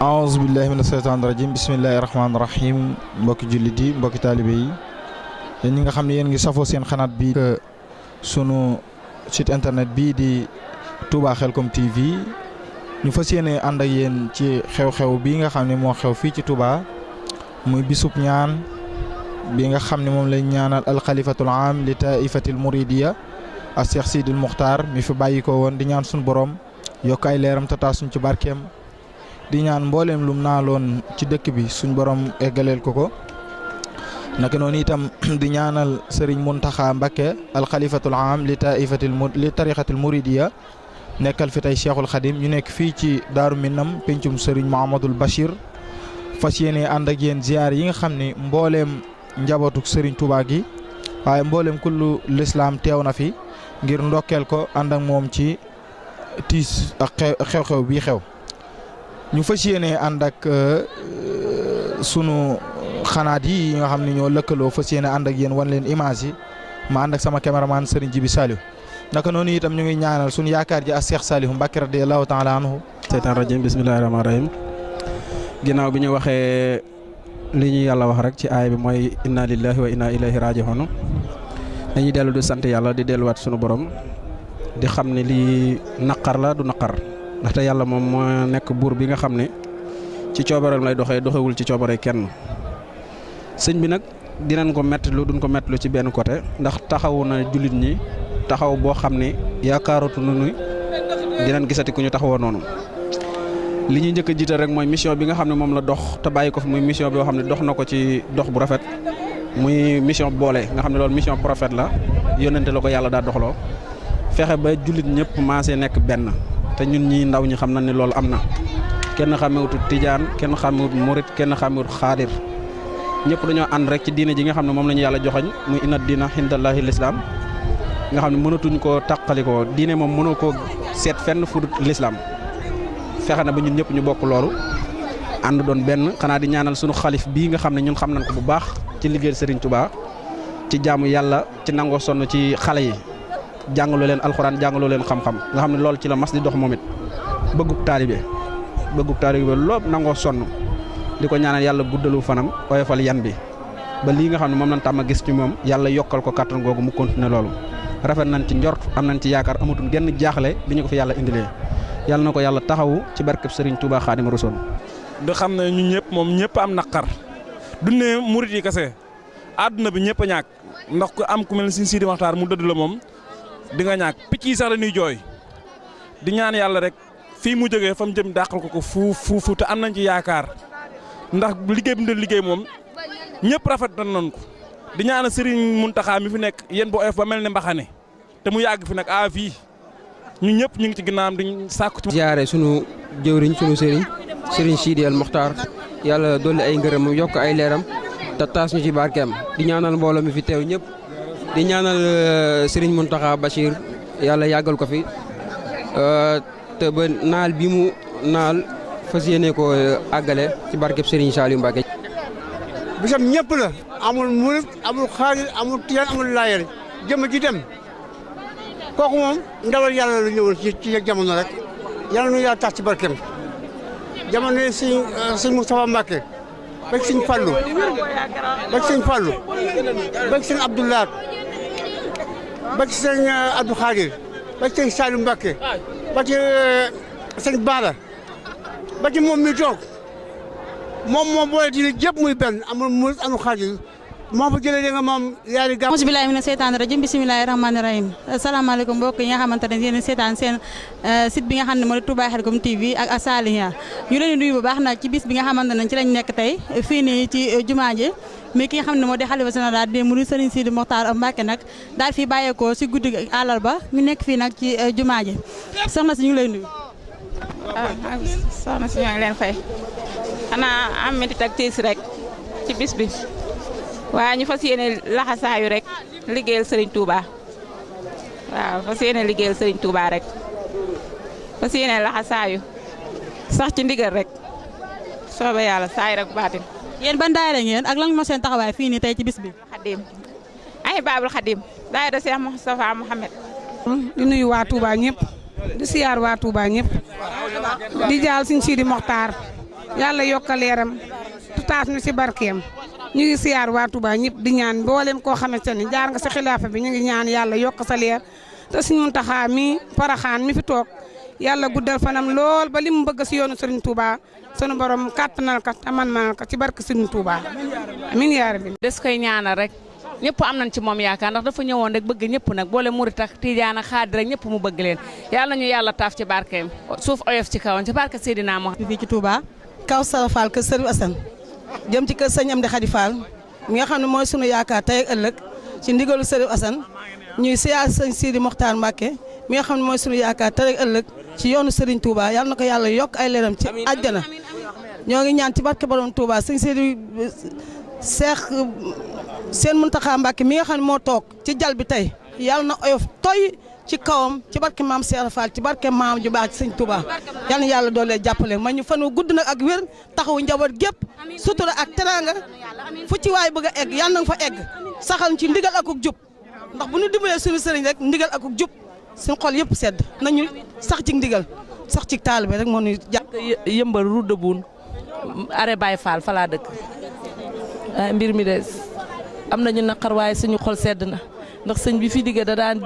aouzu billahi mina shaytaani rajim bismillahi rahmaani rahim mbokki jullit yi mbokki taalibe yi yéen ñi nga xam ne yéen ngi safoo seen xanaat bi sunu site internet bii di Touba Khelcom TV ñu fas yéene ànd ak yéen ci xew-xew bii nga xam ne moo xew fii ci Touba muy bisub ñaan bi nga xam ne moom lañ ñaanal alxalifatul am li taifatil muridiya ak Cheikh Sidil Muxtaar mi fi bàyyi ko woon di ñaan suñu borom yokk ay leeram te taasuñ ci barkeem di ñaan mbooleem lum naaloon ci dëkk bi suñ borom eggaleel ko naka noonu itam di ñaanal Serigne Mountakha Mbacké alxalifatul am li tarixatil muridiya nekkal fi tey Cheikhul Khadim ñu nekk fii ci Daaru Minam pencum Serigne Mouhamadoul Bachir fas yéene ànd ak yéen ziar yi nga xam ne mbooleem njabootuk Serigne Touba gi waaye mbooleem kullu lislaam teew na fi ngir ndokkeel ko ànd ak moom ci tiis ak xew-xew bii xew ñu fas yéene ànd ak sunu xanaat yi nga xam ne ñoo lëkkaloo fas yéene ànd ak yéen wan leen image yi ma ànd ak sama caméraman Serigne Jibi Saliou naka noonu itam ñu ngi ñaanal sunu yaakaar ji ak Cheikh Saliou Mbacké radiyallahu taala anhu seytaan rajim bismillahi rahmaani rahim ginnaaw bi ñu waxee li ñu yàlla wax rek ci aay bi mooy inna lillahi wa inna ilayhi raji'un dañuy dellu di sant yàlla di delluwaat sunu borom di xam ne lii naqar la du naqar ndaxte yàlla moom moo nekk buur bi nga xam ne ci coobareem lay doxewul ci coobare kenn sëñ bi nag dinañ ko mettlu duñ ko mettlu ci benn côté ndax taxawu na jullit ñi taxaw boo xam ne yaakaaratu nu dinañ gisati ku ñu taxawoo noonu li ñuy njëkk a jiital rek mooy mission bi nga xam ne moom la dox te bàyyi ko fi muy mission boo xam ne dox na ko ci dox bu rafet muy mission boole nga xam ne loolu mission prophète la yónnante la ko yàlla daa doxloo fexe ba jullit ñëpp maasee nekk benn te ñun ñi ndaw ñi xam na ne loolu am na kenn xamewut tijaan kenn xamewut murit kenn xamewut xaadir ñëpp dañoo ànd rek ci diine ji nga xam ne moom la ñu yàlla joxoñ muy inna diina hindallahi lislaam nga xam ne mënatuñ koo tàqalikoo diine moom mënoo koo seet fenn fu dul lislaam fexe na ba ñun ñëpp ñu bokk loolu ànd doon benn xanaa di ñaanal sunu xalif bii nga xam ne ñun xam nañ ko bu baax ci liggéey Serigne Touba ci jaamu yàlla ci nangoo sonn ci xale yi jàngaloo leen alxuraan jàngaloo leen xam-xam nga xam ne loolu ci la mas di dox moom it bëggub taalibe lool nangoo sonn di ko ñaanal yàlla guddalu fanam oyofal yan bi ba lii nga xam ne moom lañ tàmm a gis ci moom yàlla yokkal ko kàttan googu mu continuer loolu rafet nañ ci njort am nañ ci yaakaar amatul genn jaaxle bi ñu ko fi yàlla indilee yàlla na ko yàlla taxawu ci barkeb Serigne Touba Xaadimu Rasuul di xam ne ñun ñëpp moom ñëpp am naqar du ne murit yi kese àdduna bi ñëpp a ñàkk ndax ku am ku mel ne Serigne Sidi Moxtaar mu dëdd la moom di nga ñàkk picc yi sax dañuy jooy di ñaan yàlla rek fii mu jógee fa mu jëm dàqal ko fuufu te am nañ ci yaakaar ndax liggéey bi mu doon liggéey moom ñëpp rafet nañ ko di ñaan Serigne Mountakha mi fi nekk yéen bu oyof ba mel ne mbaxane te mu yàgg fi nag fii ñun ñëpp ñu ngi ci ginnaawam di sàkku ci. ziare sunu jëwriñ sunu Serigne Sidi al Mokhtar yàlla dolli ay ngërëm yokk ay leeram te taas ñu ci barkeem di ñaanal mbooloo mi fi teew ñëpp di ñaanal Serigne Mountakha Bachir yàlla yàggal ko fi te ba naal bi mu naal fas yéene ko àggale ci barkeem Serigne Saliou Mbacké. bisam ñëpp la amul murit amul xaadir amul tiyaan amul laayar jëm ji dem kooku moom ndawal yàlla la ñëwoon ci jamono rek yàlla nu yaa tax ci barkeem jamono yi sëñ Moustapha Mbacké ba ci sëñ Fallou ba ci sëñ Fallou ba ci sëñ Abdoulaye ba ci sëñ Abdou Khadir ba ci sëñ Saliou Mbacké ba ci sëñ Bara ba ci moom mi toog moom boole di jëpp muy benn amul murit amul xaadir moo fa jëlee nga moom yaari gàmm. auzu billaahi mina seytaani rajiim bismillaahi rahmaani rahiim asalaamaaleykum mbokk yi nga xamante ne yéen seetaan seen site bi nga xam ne moo di Touba Khelcom TV ak Assaliya ñu leen di nuyu bu baax nag ci bis bi nga xamante ne ci lañ nekk tey fii nii ci jumaa ji mais ki nga xam ne moo di xalifa général des mourides Serigne Sidi Mokhtar Mbacké nag daal fii bàyyeekoo si guddi àllarba ñu nekk fii nag ci jumaa ji soxna si ñu ngi lay nuyu. soxna si ñoo ngi leen fay xanaa am métit ak tiis rek ci bis bi waaye ñu fas yéene laxasaayu rek liggéeyal Serigne Touba waaw fas yéene liggéeyal Serigne Touba rek fas yéene laxasaayu sax ci ndigal rek soobee yàlla saay rek baatin. yéen ban daayira ngeen ak lan moo seen taxawaay fii nii tey ci bis bi. Xadim ay Baabul Xadim daayira Cheikh Moustapha Mohamed. di nuyu waa Touba ñëpp di siyaar waa Touba ñëpp di jaal Serigne Sidi Mokhtar yàlla yokk leeram te taas ñu ci barkeem ñu ngi siyaar waa Touba ñëpp di ñaan mboolem koo xamante ni jaar nga ci xilaafa bi ñu ngi ñaan yàlla yokk sa leer te Sëriñ Muntaxa mi Poroxaan mi fi toog yàlla guddal fanam lool ba li mu bëgg ci yoonu Sëriñ Touba sunu borom kàttanal ko te man ko ci barke Sëriñ Touba amiin yaa rabbi. des koy ñaanal rek ñëpp am nañ ci moom yaakaar ndax dafa ñëwoon rek bëgg ñëpp nag boole murit ak tijaan ak xaadir rek ñëpp mu bëgg leen yàlla nañu yàlla taaf ci barkeem suuf oyof ci kawam ci barke Seydina Muhammad. fii ci Touba kaw Sara Fall kër Sëriñ Assane jëm ci kër sëñ Amdi Khady Fall mi nga xam ne mooy sunu yaakaar tey ak ëllëg ci ndigalu Sëriñ Assane ñuy siyaar sëñ Sidi Mokhtar Mbacké mi nga xam ne mooy sunu yaakaar tey ak ëllëg ci yoonu Serigne Touba yàlla na ko yàlla yokk ay leeram ci àjjana ñoo ngi ñaan ci barke borom Touba sëñ Sidi seen Muntaxa Mbacké mi nga xam ne moo toog ci jal bi tey yàlla na oyof toy ci kawam ci barke maam Cheikh Fall ci barke maam ju baax ci sëñ Touba yal na yàlla doole jàppale ma ñu fan wu gudd nag ak wér taxawu njaboot gépp sutura ak teraanga fu ci waay bëgg a egg yal na nga fa egg saxal ci ndigal akuk jub ndax bu ñu dimbalee suñu sëriñ rek ndigal akuk jub suñu xol yëpp sedd nañu sax ci ndigal sax ci taalibe rek moo ñuy jàpp. Yëmbal route de Boune arrêt Baye Fall fa laa dëkk mbir mi de am nañu naqar waaye suñu xol sedd na ndax sëñ bi fi diggee da daan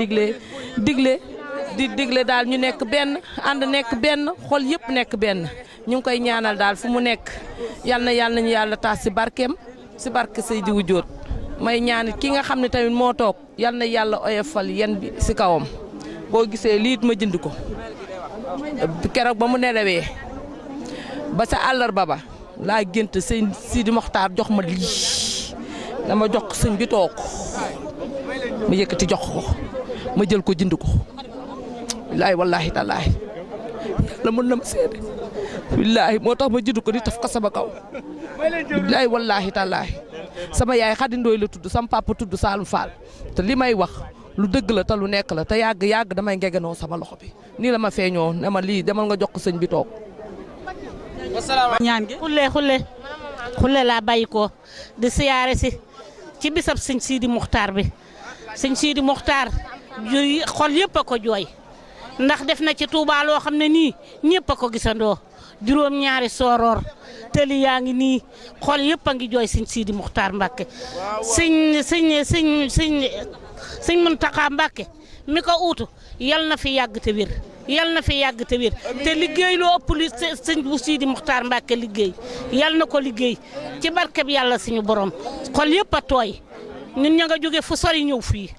digle daal ñu nekk benn ànd nekk benn xol yëpp nekk benn ñu ngi koy ñaanal daal fu mu nekk yal nañu yàlla taas si barkeem si barke Seydi Wu Jóot may ñaanit ki nga xam ne tamit moo toog yal na yàlla oyofal yen bi si kawam boo gisee liit ma jënd ko keroog ba mu nelawee ba sa àllarba ba laa gént sëñ Sidi Mokhtar jox ma lii dama jox sëñ bi toog ma yëkkati jox ko ma jël ko jënd ko billaahi wallaahi tallaahi yàlla mën na ma seede billaahi moo tax ma jënd ko di taf ko sama kaw billaahi wallaahi tallaahi sama yaay Xadi Ndooy la tudd sama papa tudd Saalum Fall te li may wax lu dëgg la te lu nekk la te yàgg damay ngegenoo sama loxo bi nii la ma feeñoo ne ma lii demal nga jox ko sëñ bi toog. ñaan gi xulle laa bàyyi ko di siyaare si ci bisab sëñ Sidi Mokhtar bi sëñ Sidi Mokhtar xol yëpp a ko jooy ndax def na ci Touba loo xam ne nii ñëpp a ko gisandoo juróom-ñaari sooroor tëli yaa ngi nii xol yëpp a ngi jooy sëñ Sidi Mokhtar Mbacké sëñ Muntaxa Mbacké mi ko uutu yal na fi yàgg te wér te liggéey loo ëpp li sëñ bu Sidi Mokhtar Mbacké liggéey yal na ko liggéey ci barkeb yàlla suñu borom xol yëpp a tooy ñun ña nga jóge fu sori ñëw fii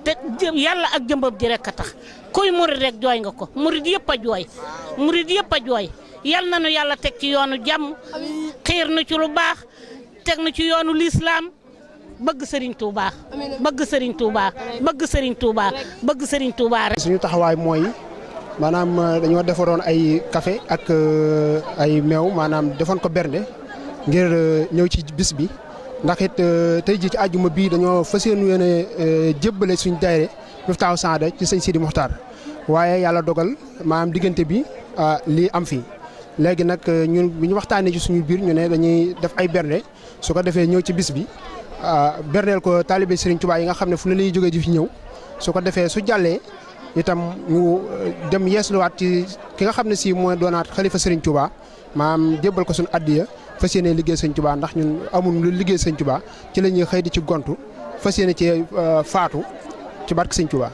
te yàlla ak jëmbam ji rek a tax kuy murid rek jooy nga ko murid yëpp a jooy yal na nu yàlla teg ci yoonu jàmm xiir nu ci lu baax teg nu ci yoonu lislaam bëgg Serigne Touba bëgg Serigne Touba rek. suñu taxawaay mooy maanaam dañoo defaroon ay café ak ay meew maanaam defoon ko bernde ngir ñëw ci bis bi ndax it tey jii ci àjjuma bii dañoo fas yéene jébbale suñu daayira Miftahou Sahada ci sëñ Sidi Mokhtar waaye yàlla dogal maanaam diggante bi lii am fii léegi nag ñun bi ñu waxtaanee ci suñu biir ñu ne dañuy def ay bernde su ko defee ñëw ci bis bi berndeel ko taalibe Serigne Touba yi nga xam ne fu ne la ñuy jógee di fi ñëw su ko defee su jàllee itam ñu dem yeesluwaat ci ki nga xam ne si mooy doonaat xalifa Serigne Touba maanaam jébbal ko suñu addiya fas yéene liggéey Serigne Touba ndax ñun amul lu liggéey Serigne Touba ci la ñuy xëy di ci gontu fas yéene ci faatu ci barke Serigne Touba.